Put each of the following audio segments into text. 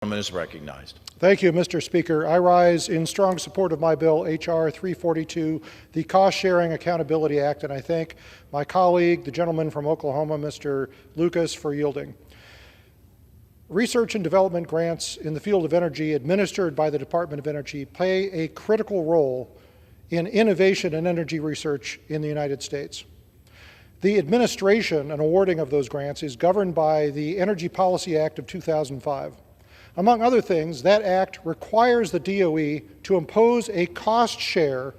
The gentleman is recognized. Thank you, Mr. Speaker. I rise in strong support of my bill, H.R. 342, the Cost-Sharing Accountability Act, and I thank my colleague, the gentleman from Oklahoma, Mr. Lucas, for yielding. Research and development grants in the field of energy administered by the Department of Energy play a critical role in innovation and energy research in the United States. The administration and awarding of those grants is governed by the Energy Policy Act of 2005. Among other things, that act requires the DOE to impose a cost share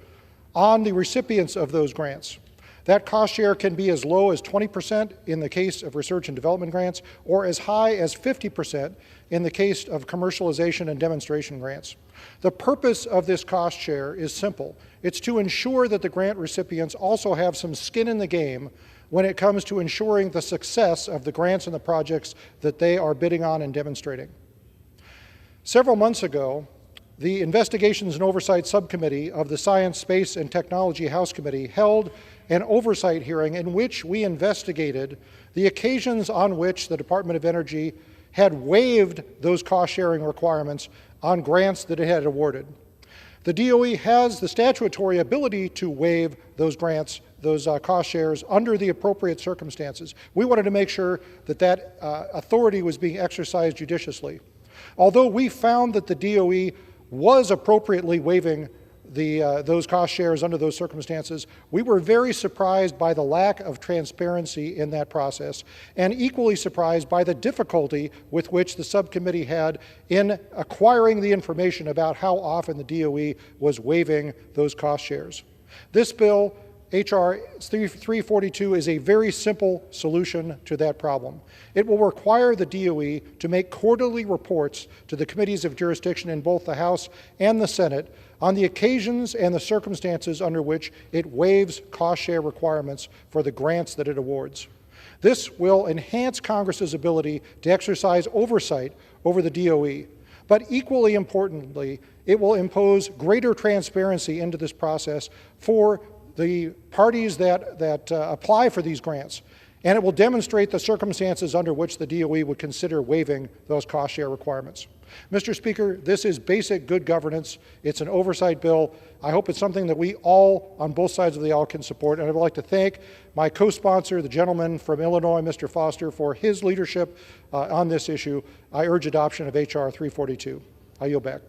on the recipients of those grants. That cost share can be as low as 20% in the case of research and development grants, or as high as 50% in the case of commercialization and demonstration grants. The purpose of this cost share is simple. It's to ensure that the grant recipients also have some skin in the game when it comes to ensuring the success of the grants and the projects that they are bidding on and demonstrating. Several months ago, the Investigations and Oversight Subcommittee of the Science, Space, and Technology House Committee held an oversight hearing in which we investigated the occasions on which the Department of Energy had waived those cost-sharing requirements on grants that it had awarded. The DOE has the statutory ability to waive those grants, those cost shares, under the appropriate circumstances. We wanted to make sure that that authority was being exercised judiciously. Although we found that the DOE was appropriately waiving those cost shares under those circumstances, we were very surprised by the lack of transparency in that process, and equally surprised by the difficulty with which the subcommittee had in acquiring the information about how often the DOE was waiving those cost shares. This bill, H.R. 342, is a very simple solution to that problem. It will require the DOE to make quarterly reports to the committees of jurisdiction in both the House and the Senate on the occasions and the circumstances under which it waives cost share requirements for the grants that it awards. This will enhance Congress's ability to exercise oversight over the DOE, but equally importantly, it will impose greater transparency into this process for the parties that apply for these grants, and it will demonstrate the circumstances under which the DOE would consider waiving those cost share requirements. Mr. Speaker, this is basic good governance. It's an oversight bill. I hope it's something that we all, on both sides of the aisle, can support, and I would like to thank my co-sponsor, the gentleman from Illinois, Mr. Foster, for his leadership on this issue. I urge adoption of H.R. 342. I yield back.